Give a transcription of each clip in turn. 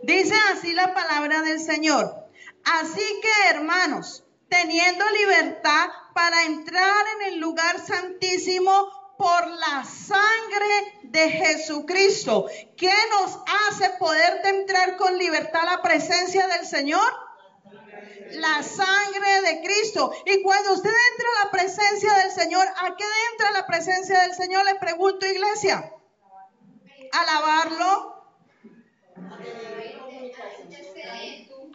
Dice así la palabra del Señor. Así que, hermanos, teniendo libertad para entrar en el lugar santísimo por la sangre de Jesucristo. ¿Qué nos hace poder entrar con libertad a la presencia del Señor? La sangre de Cristo. Y cuando usted entra a la presencia del Señor, ¿a qué entra a la presencia del Señor? Le pregunto, iglesia. Alabarlo,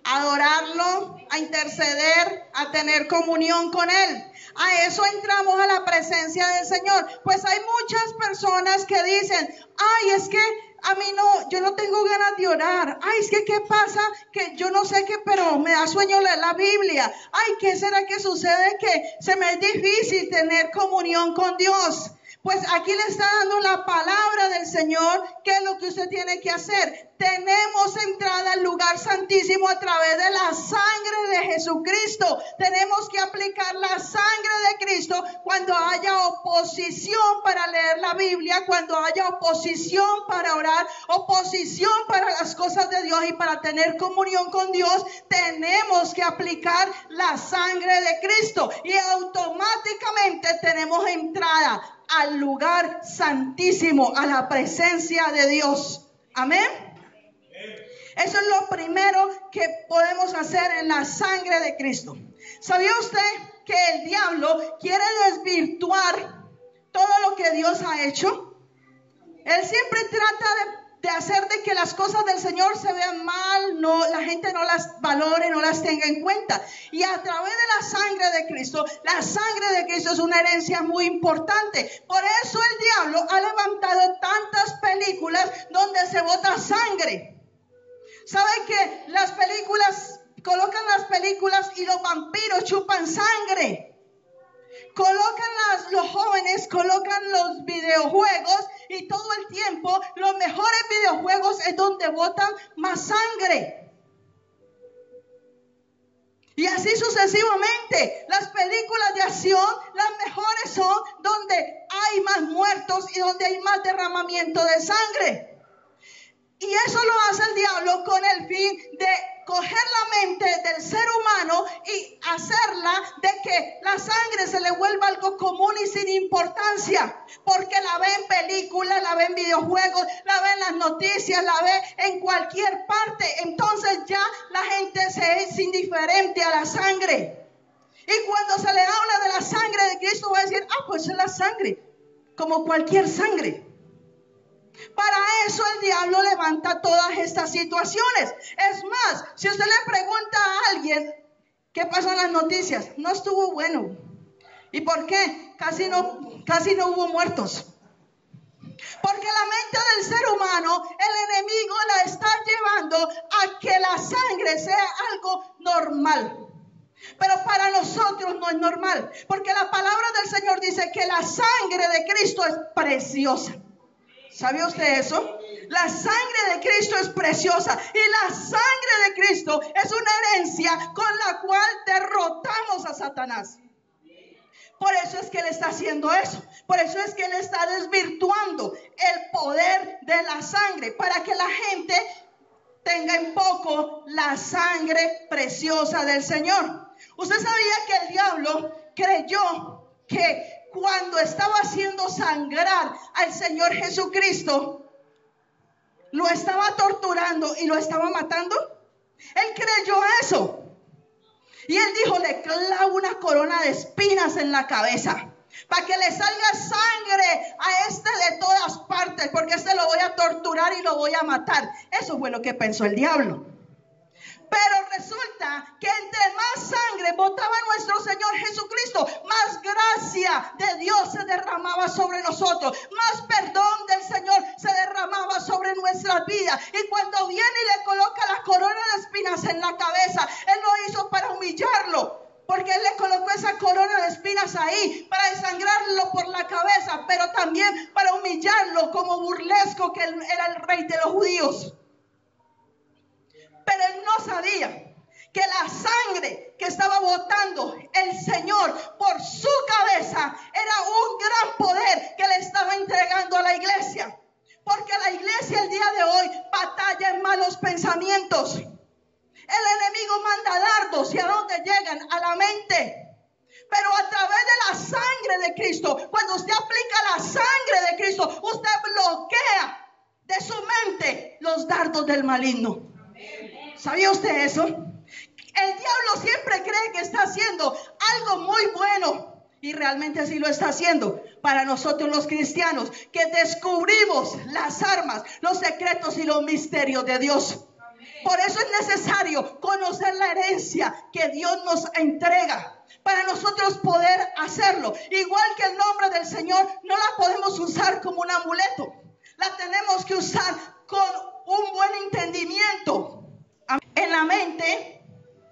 adorarlo, a interceder, a tener comunión con Él. A eso entramos a la presencia del Señor. Pues hay muchas personas que dicen, ay, es que a mí no, yo no tengo ganas de orar. Ay, es que ¿qué pasa? Que yo no sé qué, pero me da sueño leer la Biblia. Ay, ¿qué será que sucede? Que se me es difícil tener comunión con Dios. Pues aquí le está dando la palabra del Señor. ¿Qué es lo que usted tiene que hacer? Tenemos entrada al lugar santísimo a través de la sangre de Jesucristo. Tenemos que aplicar la sangre de Cristo cuando haya oposición para leer la Biblia, cuando haya oposición para orar, oposición para las cosas de Dios y para tener comunión con Dios. Tenemos que aplicar la sangre de Cristo y automáticamente tenemos entrada al lugar santísimo, a la presencia de Dios. Amén. Eso es lo primero que podemos hacer en la sangre de Cristo. ¿Sabía usted que el diablo quiere desvirtuar todo lo que Dios ha hecho? Él siempre trata de hacer de que las cosas del Señor se vean mal, no, la gente no las valore, no las tenga en cuenta. Y a través de la sangre de Cristo, la sangre de Cristo es una herencia muy importante. Por eso el diablo ha levantado tantas películas donde se bota sangre. ¿Sabe que las películas, colocan las películas y los vampiros chupan sangre? Los jóvenes colocan los videojuegos y todo el tiempo los mejores videojuegos es donde botan más sangre. Y así sucesivamente. Las películas de acción, las mejores son donde hay más muertos y donde hay más derramamiento de sangre. Y eso lo hace el diablo con el fin de coger la mente del ser humano y hacerla de que la sangre se le vuelva algo común y sin importancia. Porque la ve en películas, la ve en videojuegos, la ve en las noticias, la ve en cualquier parte. Entonces ya la gente se es indiferente a la sangre. Y cuando se le habla de la sangre de Cristo va a decir, pues es la sangre, como cualquier sangre. Para eso el diablo levanta todas estas situaciones. Es más, si usted le pregunta a alguien qué pasó en las noticias, no estuvo bueno. ¿Y por qué? Casi no hubo muertos. Porque la mente del ser humano, el enemigo la está llevando a que la sangre sea algo normal. Pero para nosotros no es normal. Porque la palabra del Señor dice que la sangre de Cristo es preciosa. ¿Sabía usted eso? La sangre de Cristo es preciosa y la sangre de Cristo es una herencia con la cual derrotamos a Satanás. Por eso es que Él está haciendo eso. Por eso es que Él está desvirtuando el poder de la sangre para que la gente tenga en poco la sangre preciosa del Señor. ¿Usted sabía que el diablo creyó que cuando estaba haciendo sangrar al Señor Jesucristo, lo estaba torturando y lo estaba matando? Él creyó eso. Y él dijo, le clavo una corona de espinas en la cabeza para que le salga sangre a este de todas partes, porque este lo voy a torturar y lo voy a matar. Eso fue lo que pensó el diablo. Pero resulta que entre más sangre botaba nuestro Señor Jesucristo, más gracia de Dios se derramaba sobre nosotros, más perdón del Señor se derramaba sobre nuestras vidas. Y cuando viene y le coloca la corona de espinas en la cabeza, Él lo hizo para humillarlo. Porque Él le colocó esa corona de espinas ahí para desangrarlo por la cabeza, pero también para humillarlo como burlesco que Él era el rey de los judíos. Pero Él no sabía que la sangre que estaba botando el Señor por su cabeza era un gran poder que le estaba entregando a la iglesia. Porque la iglesia el día de hoy batalla en malos pensamientos. El enemigo manda dardos, ¿y a dónde llegan? A la mente. Pero a través de la sangre de Cristo, cuando usted aplica la sangre de Cristo, usted bloquea de su mente los dardos del maligno. ¿Sabía usted eso? El diablo siempre cree que está haciendo algo muy bueno. Y realmente así lo está haciendo para nosotros los cristianos, que descubrimos las armas, los secretos y los misterios de Dios. Por eso es necesario conocer la herencia que Dios nos entrega, para nosotros poder hacerlo. Igual que el nombre del Señor, no la podemos usar como un amuleto. La tenemos que usar con un buen entendimiento. En la mente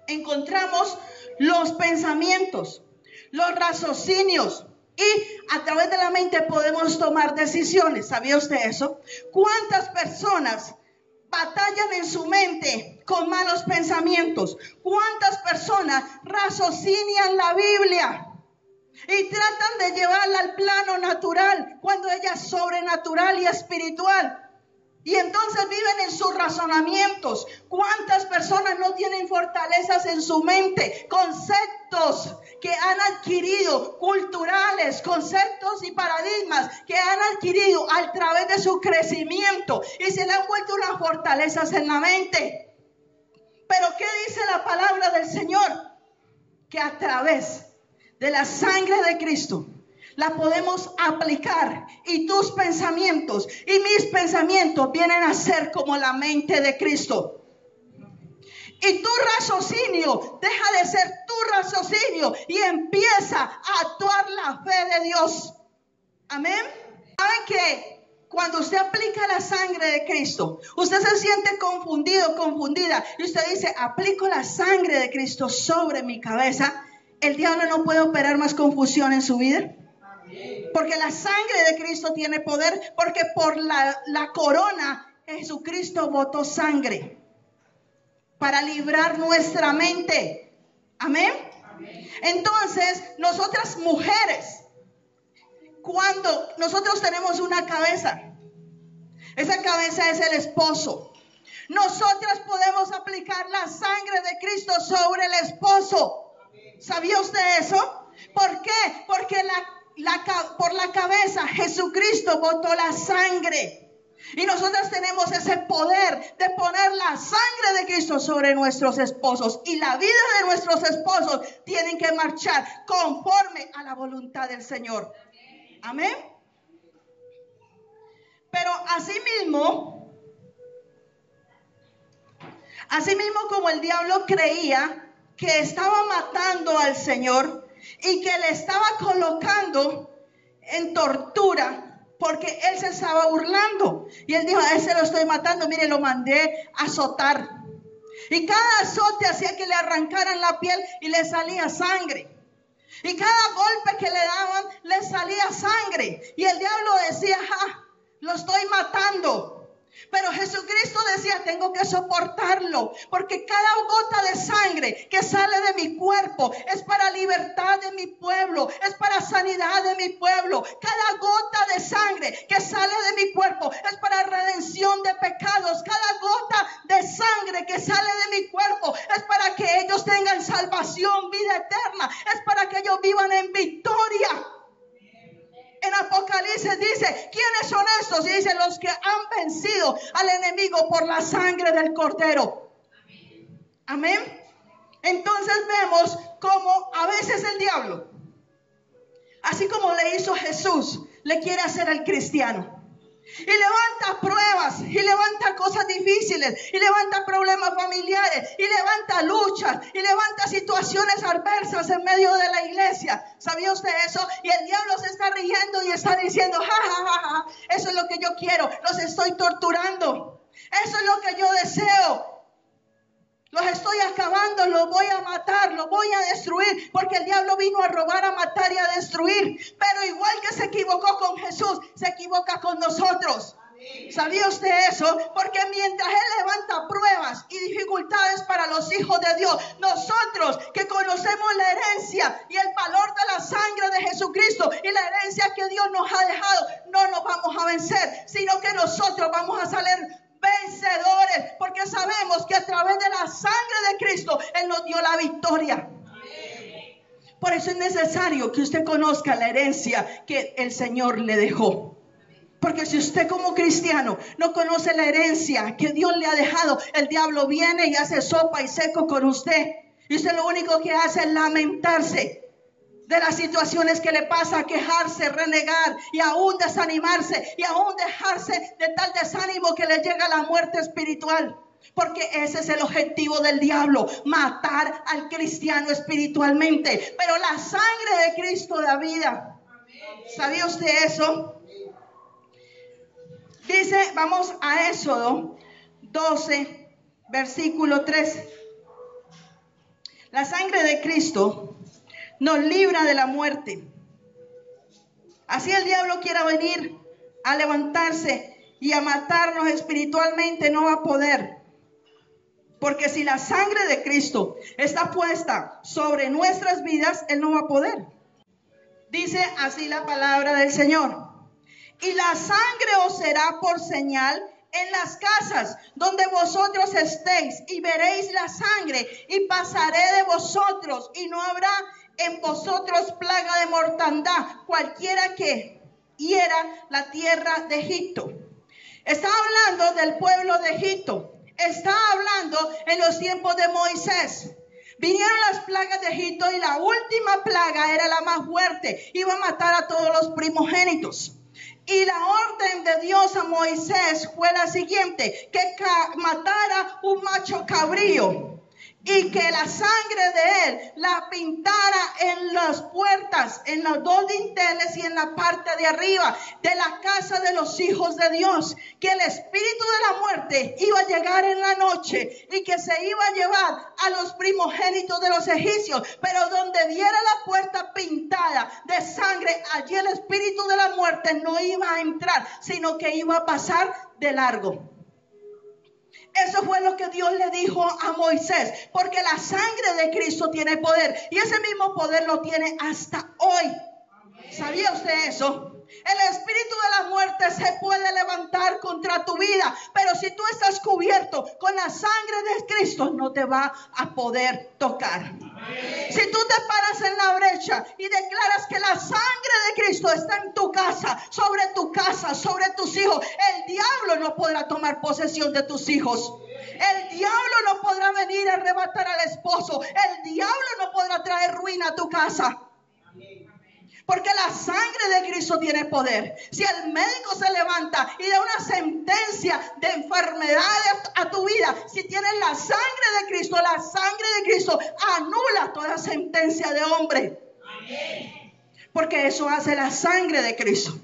encontramos los pensamientos, los raciocinios, y a través de la mente podemos tomar decisiones. ¿Sabía usted eso? ¿Cuántas personas batallan en su mente con malos pensamientos? ¿Cuántas personas raciocinian la Biblia y tratan de llevarla al plano natural cuando ella es sobrenatural y espiritual? Y entonces viven en sus razonamientos. ¿Cuántas personas no tienen fortalezas en su mente? Conceptos que han adquirido, culturales, conceptos y paradigmas que han adquirido a través de su crecimiento, y se le han vuelto unas fortalezas en la mente. Pero ¿qué dice la palabra del Señor? Que a través de la sangre de Cristo la podemos aplicar, y tus pensamientos y mis pensamientos vienen a ser como la mente de Cristo. Y tu raciocinio deja de ser tu raciocinio y empieza a actuar la fe de Dios. Amén. ¿Saben que cuando usted aplica la sangre de Cristo, usted se siente confundido, confundida, y usted dice, aplico la sangre de Cristo sobre mi cabeza? El diablo no puede operar más confusión en su vida. Porque la sangre de Cristo tiene poder, porque por la corona Jesucristo botó sangre para librar nuestra mente. Amén. Entonces, nosotras mujeres, cuando nosotros tenemos una cabeza, esa cabeza es el esposo. Nosotras podemos aplicar la sangre de Cristo sobre el esposo. ¿Sabía usted eso? ¿Por qué? Porque por la cabeza Jesucristo botó la sangre. Y nosotras tenemos ese poder de poner la sangre de Cristo sobre nuestros esposos. Y la vida de nuestros esposos tienen que marchar conforme a la voluntad del Señor. Amén. Pero asimismo como el diablo creía que estaba matando al Señor y que le estaba colocando en tortura, porque él se estaba burlando. Y él dijo, a ese lo estoy matando, mire, lo mandé a azotar. Y cada azote hacía que le arrancaran la piel y le salía sangre. Y cada golpe que le daban, le salía sangre. Y el diablo decía, lo estoy matando. Pero Jesucristo decía, tengo que soportarlo, porque cada gota de sangre que sale de mi cuerpo es para libertad de mi pueblo, es para sanidad de mi pueblo. Cada gota de sangre que sale de mi cuerpo es para redención de pecados. Cada gota de sangre que sale de mi cuerpo es para que ellos tengan salvación, vida eterna. Es para que ellos vivan en victoria. En Apocalipsis dice, ¿quiénes son estos? Y dice, los que han vencido al enemigo por la sangre del Cordero. Amén. Entonces vemos cómo a veces el diablo, así como le hizo Jesús, le quiere hacer al cristiano. Y levanta pruebas, y levanta cosas difíciles, y levanta problemas familiares, y levanta luchas, y levanta situaciones adversas en medio de la iglesia. ¿Sabía usted eso? Y el diablo se está riendo y está diciendo, eso es lo que yo quiero, los estoy torturando, eso es lo que yo deseo. Los estoy acabando, los voy a matar, los voy a destruir, porque el diablo vino a robar, a matar y a destruir. Pero igual que se equivocó con Jesús, se equivoca con nosotros. ¿Sabía usted eso? Porque mientras Él levanta pruebas y dificultades para los hijos de Dios, nosotros que conocemos la herencia y el valor de la sangre de Jesucristo y la herencia que Dios nos ha dejado, no nos vamos a vencer, sino que nosotros vamos a salir vencedores, porque sabemos que a través de la sangre de Cristo Él nos dio la victoria. Por eso es necesario que usted conozca la herencia que el Señor le dejó. Porque si usted como cristiano no conoce la herencia que Dios le ha dejado, el diablo viene y hace sopa y seco con usted. Y usted lo único que hace es lamentarse de las situaciones que le pasa, quejarse, renegar y aún desanimarse y aún dejarse de tal desánimo que le llega la muerte espiritual. Porque ese es el objetivo del diablo, matar al cristiano espiritualmente. Pero la sangre de Cristo da vida. ¿Sabía usted eso? Dice, vamos a Éxodo 12, versículo 13. La sangre de Cristo nos libra de la muerte. Así el diablo quiera venir a levantarse y a matarnos espiritualmente, no va a poder. Porque si la sangre de Cristo está puesta sobre nuestras vidas, Él no va a poder. Dice así la palabra del Señor. Y la sangre os será por señal en las casas donde vosotros estéis, y veréis la sangre, y pasaré de vosotros, y no habrá en vosotros plaga de mortandad, cualquiera que hiera la tierra de Egipto. Está hablando del pueblo de Egipto. Está hablando en los tiempos de Moisés. Vinieron las plagas de Egipto y la última plaga era la más fuerte. Iba a matar a todos los primogénitos. Y la orden de Dios a Moisés fue la siguiente: que matara un macho cabrío y que la sangre de él la pintara en las puertas, en los dos dinteles y en la parte de arriba de la casa de los hijos de Dios. Que el espíritu de la muerte iba a llegar en la noche y que se iba a llevar a los primogénitos de los egipcios. Pero donde viera la puerta pintada de sangre, allí el espíritu de la muerte no iba a entrar, sino que iba a pasar de largo. Eso fue lo que Dios le dijo a Moisés, porque la sangre de Cristo tiene poder y ese mismo poder lo tiene hasta hoy. ¿Sabía usted eso? El espíritu de la muerte se puede levantar contra tu vida, pero si tú estás cubierto con la sangre de Cristo, no te va a poder tocar. Si tú te paras en la brecha y declaras que la sangre de Cristo está en tu casa, sobre tus hijos, el diablo no podrá tomar posesión de tus hijos. El diablo no podrá venir a arrebatar al esposo. El diablo no podrá traer ruina a tu casa. Porque la sangre de Cristo tiene poder. Si el médico se levanta y da una sentencia de enfermedad a tu vida, si tienes la sangre de Cristo, la sangre de Cristo anula toda sentencia de hombre. Porque eso hace la sangre de Cristo.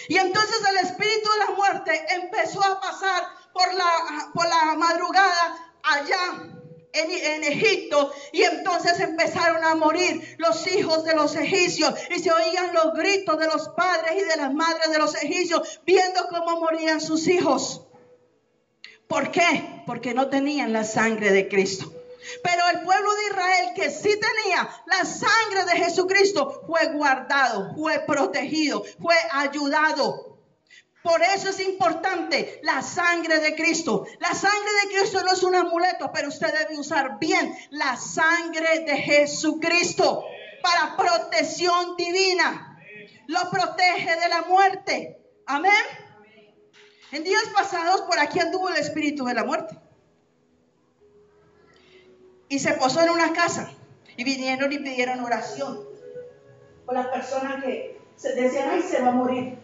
Y entonces el espíritu de la muerte empezó a pasar por la madrugada allá en Egipto, y entonces empezaron a morir los hijos de los egipcios y se oían los gritos de los padres y de las madres de los egipcios viendo cómo morían sus hijos. ¿Por qué? Porque no tenían la sangre de Cristo. Pero el pueblo de Israel, que sí tenía la sangre de Jesucristo, fue guardado, fue protegido, fue ayudado. Por eso es importante la sangre de Cristo. La sangre de Cristo no es un amuleto, pero usted debe usar bien la sangre de Jesucristo para protección divina. Lo protege de la muerte. Amén. En días pasados por aquí anduvo el espíritu de la muerte. Y se posó en una casa. Y vinieron y pidieron oración por las personas que se decían, ay, se va a morir.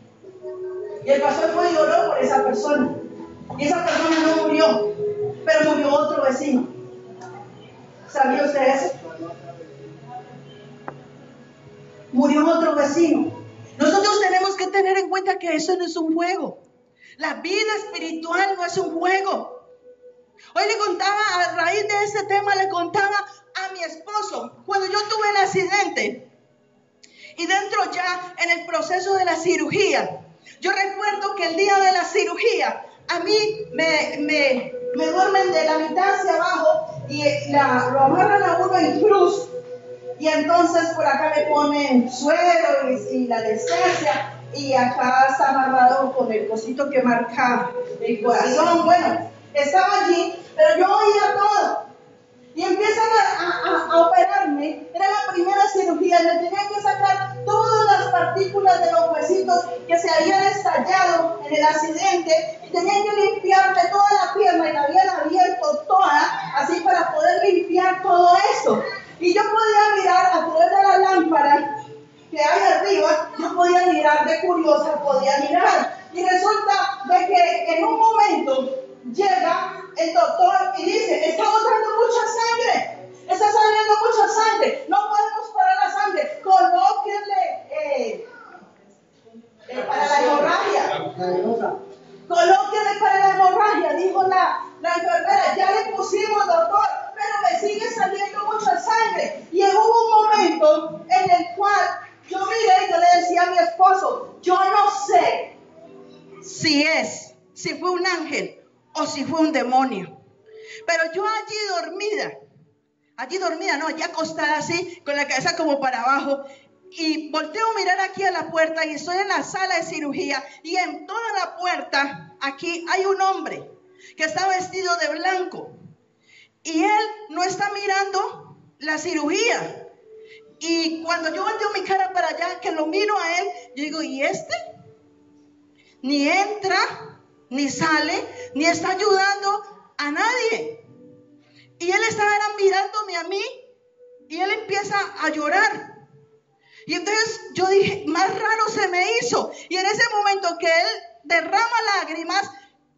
Y el pastor fue y oró por esa persona. Y esa persona no murió, pero murió otro vecino. ¿Sabía usted eso? Murió otro vecino. Nosotros tenemos que tener en cuenta que eso no es un juego. La vida espiritual no es un juego. Hoy le contaba, a raíz de ese tema, le contaba a mi esposo, cuando yo tuve el accidente y dentro ya en el proceso de la cirugía, yo recuerdo que el día de la cirugía a mí me duermen de la mitad hacia abajo y lo amarran a uno en cruz, y entonces por acá le ponen suero y la anestesia, y acá está amarrado con el cosito que marca el corazón. Bueno, estaba allí, pero yo oía todo. Y empiezan a operarme. Era la primera cirugía. Me tenían que sacar todas las partículas de los huesitos que se habían estallado en el accidente. Y tenían que limpiarme toda la pierna. Y la habían abierto toda, así para poder limpiar todo eso. Y yo podía mirar a través de la lámpara que hay arriba. Yo podía mirar de curiosa, podía mirar. Y resulta de que en un momento llega el doctor y dice: está botando mucha sangre, está saliendo mucha sangre, no podemos parar la sangre, colóquenle para la hemorragia, colóquenle para la hemorragia, dijo la enfermera. Ya le pusimos, doctor, pero me sigue saliendo mucha sangre. Y hubo un momento en el cual yo miré y yo le decía a mi esposo: yo no sé si fue un ángel o si fue un demonio, pero yo allí acostada así, con la cabeza como para abajo, y volteo a mirar aquí a la puerta y estoy en la sala de cirugía, y en toda la puerta aquí hay un hombre que está vestido de blanco, y él no está mirando la cirugía. Y cuando yo volteo mi cara para allá, que lo miro a él, yo digo: ¿y este? Ni entra, ni sale, ni está ayudando a nadie. Y él estaba mirándome a mí, y él empieza a llorar. Y entonces yo dije: más raro se me hizo. Y en ese momento que él derrama lágrimas,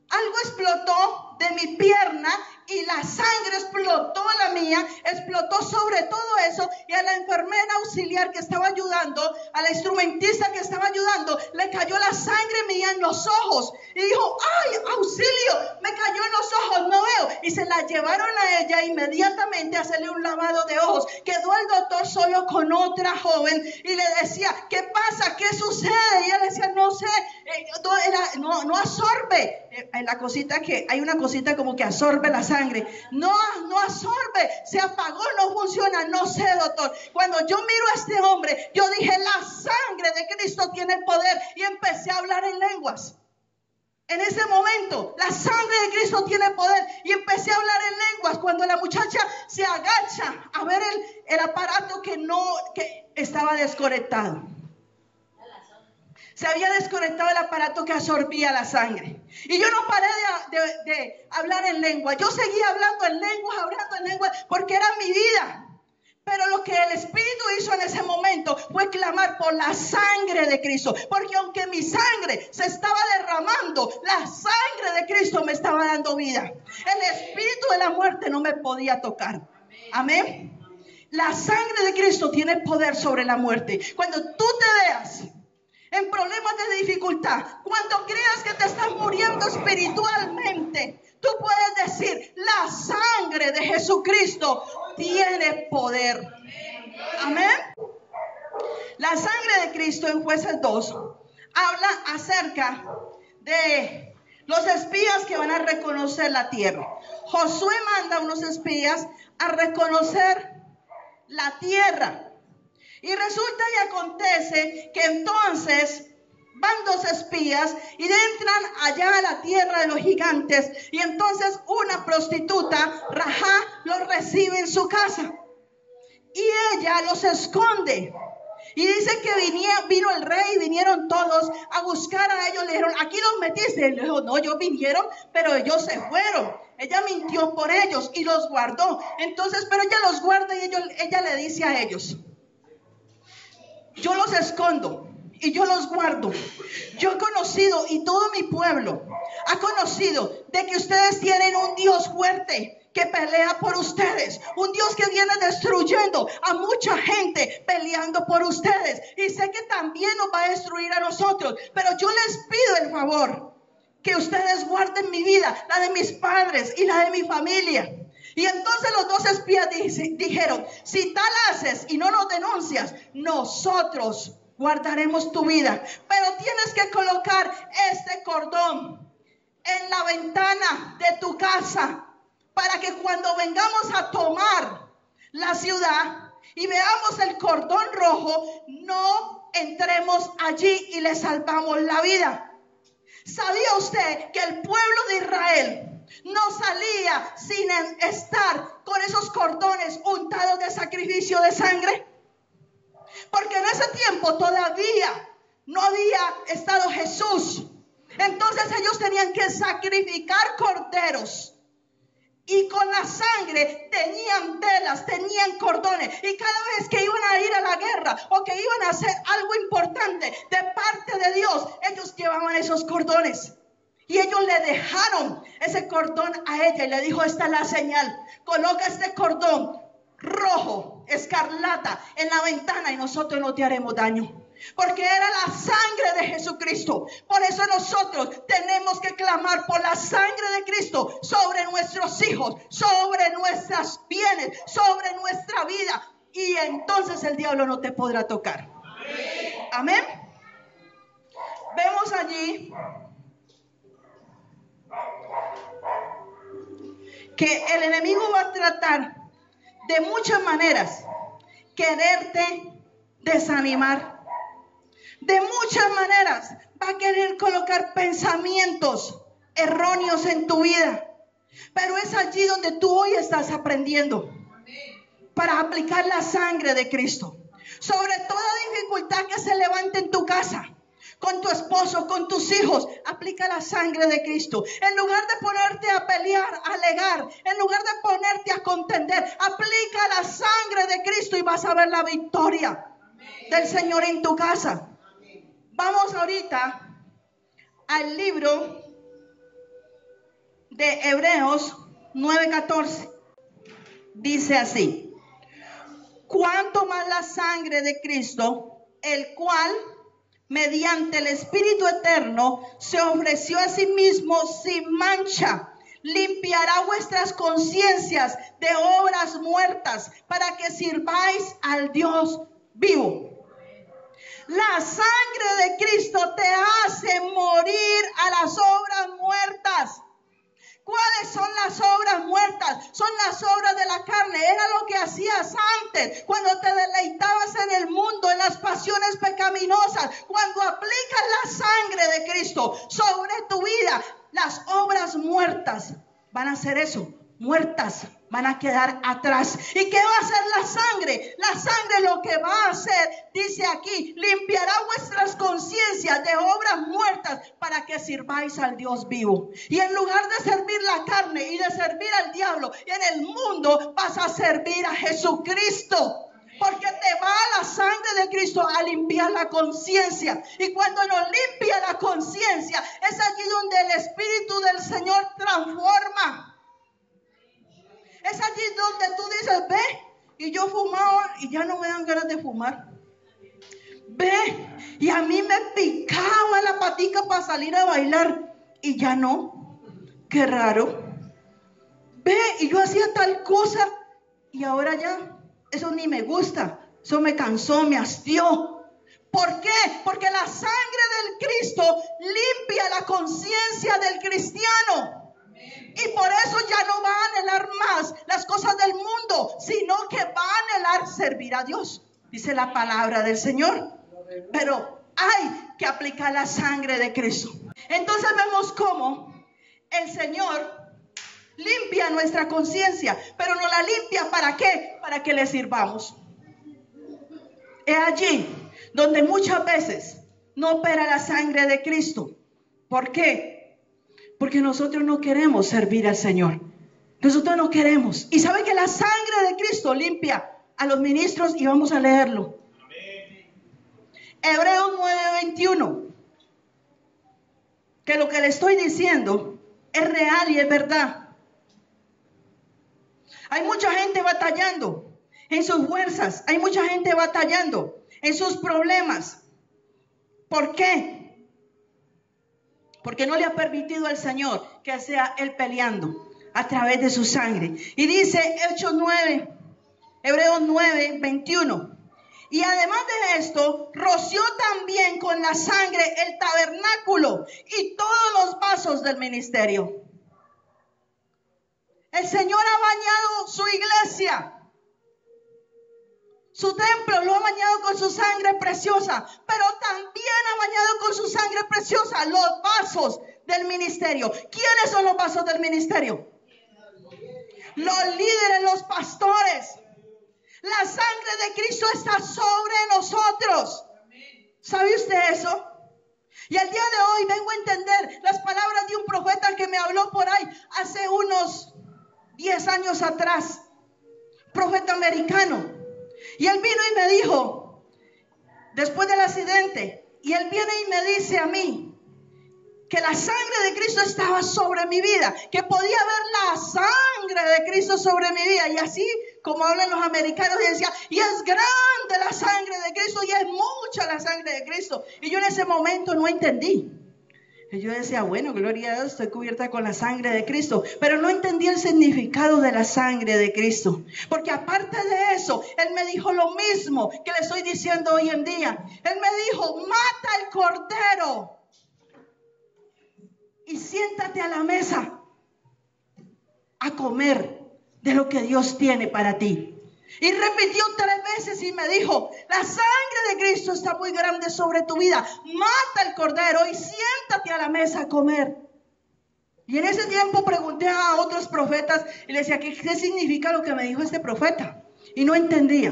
algo explotó de mi pierna, y la sangre explotó la mía, explotó sobre todo eso, y a la enfermera auxiliar que estaba ayudando, a la instrumentista que estaba ayudando, le cayó la sangre mía en los ojos, y dijo: ¡ay, auxilio! Me cayó en los ojos, no veo. Y se la llevaron a ella inmediatamente a hacerle un lavado de ojos. Quedó el doctor solo con otra joven, y le decía: ¿qué pasa? ¿Qué sucede? Y ella le decía: no sé, no absorbe. Hay una cosita como que absorbe la sangre. No absorbe, se apagó, no funciona. No sé, doctor. Cuando yo miro a este hombre, yo dije: la sangre de Cristo tiene poder, y empecé a hablar en lenguas. En ese momento, la sangre de Cristo tiene poder, y empecé a hablar en lenguas. Cuando la muchacha se agacha a ver el aparato que estaba desconectado. Se había desconectado el aparato que absorbía la sangre. Y yo no paré de hablar en lengua. Yo seguía hablando en lengua, porque era mi vida. Pero lo que el Espíritu hizo en ese momento fue clamar por la sangre de Cristo. Porque aunque mi sangre se estaba derramando, la sangre de Cristo me estaba dando vida. El espíritu de la muerte no me podía tocar. Amén. La sangre de Cristo tiene poder sobre la muerte. Cuando tú te veas en problemas de dificultad, cuando creas que te estás muriendo espiritualmente, tú puedes decir: la sangre de Jesucristo tiene poder. Amén. La sangre de Cristo en Jueces 2 habla acerca de los espías que van a reconocer la tierra. Josué manda a unos espías a reconocer la tierra. Y resulta y acontece que entonces van dos espías y entran allá a la tierra de los gigantes. Y entonces una prostituta, Rahab, los recibe en su casa. Y ella los esconde. Y dice que vino el rey, vinieron todos a buscar a ellos. Le dijeron: ¿aquí los metiste? Y le dijo: no, ellos vinieron, pero ellos se fueron. Ella mintió por ellos y los guardó. Entonces, pero ella los guarda, y ella le dice a ellos: yo los escondo y yo los guardo. Yo he conocido, y todo mi pueblo ha conocido, de que ustedes tienen un Dios fuerte que pelea por ustedes, un Dios que viene destruyendo a mucha gente, peleando por ustedes, y sé que también nos va a destruir a nosotros, pero yo les pido el favor que ustedes guarden mi vida, la de mis padres y la de mi familia. Y entonces los dos espías dijeron: si tal haces y no nos denuncias, nosotros guardaremos tu vida, pero tienes que colocar este cordón en la ventana de tu casa, para que cuando vengamos a tomar la ciudad y veamos el cordón rojo, no entremos allí y le salvamos la vida. ¿Sabía usted que el pueblo de Israel no salía sin estar con esos cordones untados de sacrificio de sangre? Porque en ese tiempo todavía no había estado Jesús. Entonces ellos tenían que sacrificar corderos. Y con la sangre tenían velas, tenían cordones. Y cada vez que iban a ir a la guerra o que iban a hacer algo importante de parte de Dios, ellos llevaban esos cordones. Y ellos le dejaron ese cordón a ella y le dijo, esta es la señal. Coloca este cordón rojo, escarlata, en la ventana y nosotros no te haremos daño. Porque era la sangre de Jesucristo. Por eso nosotros tenemos que clamar por la sangre de Cristo sobre nuestros hijos, sobre nuestros bienes, sobre nuestra vida. Y entonces el diablo no te podrá tocar. Amén. Vemos allí que el enemigo va a tratar de muchas maneras quererte desanimar. De muchas maneras va a querer colocar pensamientos erróneos en tu vida. Pero es allí donde tú hoy estás aprendiendo para aplicar la sangre de Cristo. Sobre toda dificultad que se levante en tu casa, con tu esposo, con tus hijos, aplica la sangre de Cristo. En lugar de ponerte a pelear, a alegar, en lugar de ponerte a contender, aplica la sangre de Cristo y vas a ver la victoria del Señor en tu casa. Vamos ahorita al libro de Hebreos 9:14. Dice así: cuanto más la sangre de Cristo, el cual mediante el Espíritu Eterno se ofreció a sí mismo sin mancha, limpiará vuestras conciencias de obras muertas para que sirváis al Dios vivo. La sangre de Cristo te hace morir a las obras muertas. ¿Cuáles son las obras muertas? Son las obras de la carne. Era lo que hacías antes, cuando te deleitabas en el mundo, en las pasiones pecaminosas. Cuando aplicas la sangre de Cristo sobre tu vida, las obras muertas van a ser eso, muertas, van a quedar atrás. ¿Y qué va a hacer la sangre? La sangre lo que va a hacer, dice aquí, limpiará vuestras conciencias de obras muertas para que sirváis al Dios vivo. Y en lugar de servir la carne y de servir al diablo y en el mundo, vas a servir a Jesucristo. Porque te va la sangre de Cristo a limpiar la conciencia. Y cuando nos limpia la conciencia, es allí donde el Espíritu del Señor transforma. Es allí donde tú dices, ve, y yo fumaba y ya no me dan ganas de fumar. Ve, y a mí me picaba la patica para salir a bailar y ya no. Qué raro. Ve, y yo hacía tal cosa y ahora ya, eso ni me gusta. Eso me cansó, me hastió. ¿Por qué? Porque la sangre del Cristo limpia la conciencia del cristiano. Y por eso ya no va a anhelar más las cosas del mundo, sino que va a anhelar servir a Dios. Dice la palabra del Señor. Pero hay que aplicar la sangre de Cristo. Entonces vemos cómo el Señor limpia nuestra conciencia. Pero no la limpia ¿para qué? Para que le sirvamos. Es allí donde muchas veces no opera la sangre de Cristo. ¿Por qué? Porque nosotros no queremos servir al Señor. Nosotros no queremos. Y sabe que la sangre de Cristo limpia a los ministros y vamos a leerlo. Hebreos 9:21. Que lo que le estoy diciendo es real y es verdad. Hay mucha gente batallando en sus fuerzas. Hay mucha gente batallando en sus problemas. ¿Por qué? Porque no le ha permitido al Señor que sea Él peleando a través de su sangre. Y dice Hebreos 9:21. Y además de esto, roció también con la sangre el tabernáculo y todos los vasos del ministerio. El Señor ha bañado su iglesia. Su templo lo ha bañado con su sangre preciosa, pero también ha bañado con su sangre preciosa los vasos del ministerio. ¿Quiénes son los vasos del ministerio? Los líderes, los pastores. La sangre de Cristo está sobre nosotros. ¿Sabe usted eso? Y el día de hoy vengo a entender las palabras de un profeta que me habló por ahí hace unos 10 años atrás. Profeta americano. Y él vino y me dijo, después del accidente, y él viene y me dice a mí, que la sangre de Cristo estaba sobre mi vida, que podía ver la sangre de Cristo sobre mi vida. Y así como hablan los americanos, y decía, y es grande la sangre de Cristo, y es mucha la sangre de Cristo. Y yo en ese momento no entendí. Y yo decía, bueno, gloria a Dios, estoy cubierta con la sangre de Cristo. Pero no entendí el significado de la sangre de Cristo. Porque aparte de eso, Él me dijo lo mismo que le estoy diciendo hoy en día. Él me dijo, mata el cordero y siéntate a la mesa a comer de lo que Dios tiene para ti. Y repitió 3 veces y me dijo, la sangre de Cristo está muy grande sobre tu vida. Mata el cordero y siéntate a la mesa a comer. Y en ese tiempo pregunté a otros profetas y les decía, ¿qué significa lo que me dijo este profeta? Y no entendía.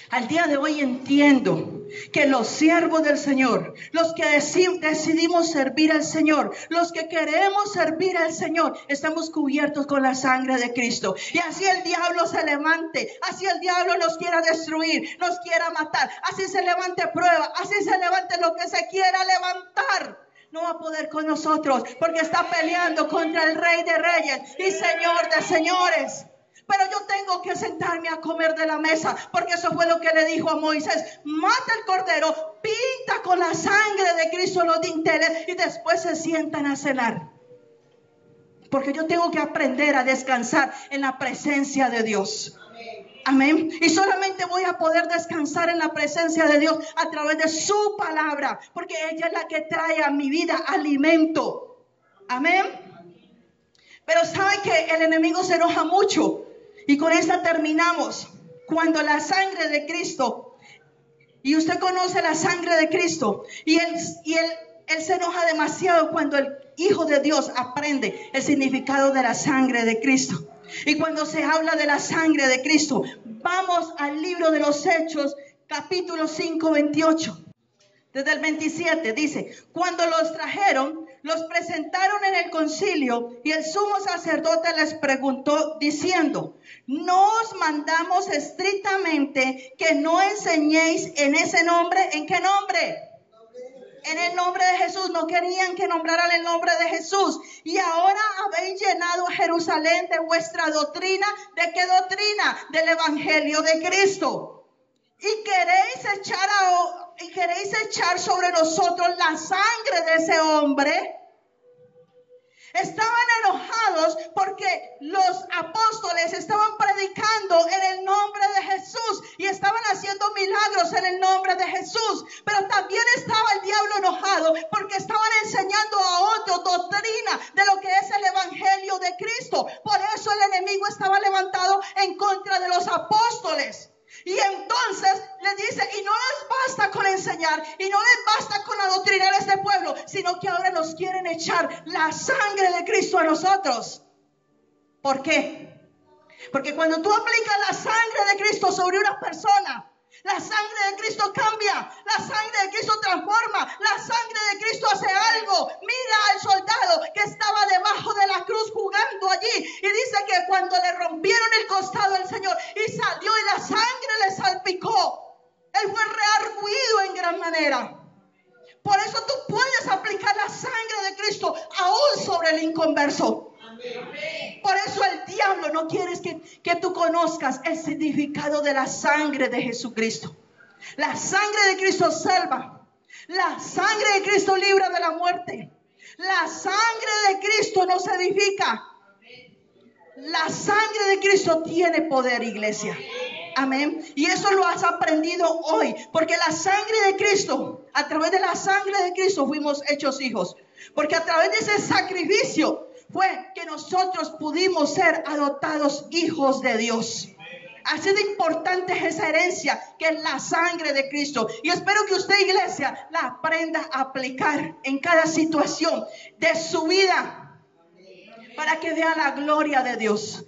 Al día de hoy entiendo que los siervos del Señor, los que decidimos servir al Señor, los que queremos servir al Señor, estamos cubiertos con la sangre de Cristo. Y así el diablo se levante, así el diablo nos quiera destruir, nos quiera matar, así se levante prueba, así se levante lo que se quiera levantar, no va a poder con nosotros, porque está peleando contra el Rey de Reyes y Señor de Señores. Pero yo tengo que sentarme a comer de la mesa, porque eso fue lo que le dijo a Moisés. Mata el cordero, pinta con la sangre de Cristo los dinteles y después se sientan a cenar. Porque yo tengo que aprender a descansar en la presencia de Dios. Amén. Y solamente voy a poder descansar en la presencia de Dios a través de su palabra, porque ella es la que trae a mi vida alimento. Amén. Pero sabe que el enemigo se enoja mucho. Y con esta terminamos. Cuando la sangre de Cristo, y usted conoce la sangre de Cristo, y él se enoja demasiado cuando el Hijo de Dios aprende el significado de la sangre de Cristo. Y cuando se habla de la sangre de Cristo, vamos al libro de los Hechos, capítulo 5, 28. Desde el 27 dice, cuando los trajeron, los presentaron en el concilio y el sumo sacerdote les preguntó diciendo, nos mandamos estrictamente que no enseñéis en ese nombre. ¿En qué nombre? En el nombre de Jesús. No querían que nombraran el nombre de Jesús. Y ahora habéis llenado a Jerusalén de vuestra doctrina. ¿De qué doctrina? Del evangelio de Cristo. Y queréis echar sobre nosotros la sangre de ese hombre. Estaban enojados porque los apóstoles estaban predicando en el nombre de Jesús y estaban haciendo milagros en el nombre de Jesús. Pero también estaba el diablo enojado porque estaban enseñando a otros doctrina de lo que es el evangelio de Cristo. Por eso el enemigo estaba levantado en contra de los apóstoles. Y entonces le dice, y no les basta con enseñar, y no les basta con adoctrinar a este pueblo, sino que ahora nos quieren echar la sangre de Cristo a nosotros. ¿Por qué? Porque cuando tú aplicas la sangre de Cristo sobre una persona, la sangre de Cristo cambia, la sangre de Cristo transforma, la sangre de Cristo hace algo. Mira al soldado que estaba debajo de la cruz jugando allí y dice que cuando le rompieron el costado al Señor y salió y la sangre le salpicó, él fue reargüido en gran manera. Por eso tú puedes aplicar la sangre de Cristo aún sobre el inconverso. Por eso el diablo no quiere que tú conozcas el significado de la sangre de Jesucristo. La sangre de Cristo salva. La sangre de Cristo libra de la muerte. La sangre de Cristo nos edifica. La sangre de Cristo tiene poder, iglesia. Amén. Y eso lo has aprendido hoy. Porque la sangre de Cristo, a través de la sangre de Cristo fuimos hechos hijos. Porque a través de ese sacrificio fue que nosotros pudimos ser adoptados hijos de Dios. Así de importante es esa herencia, que es la sangre de Cristo. Y espero que usted, iglesia, la aprenda a aplicar en cada situación de su vida, para que vea la gloria de Dios.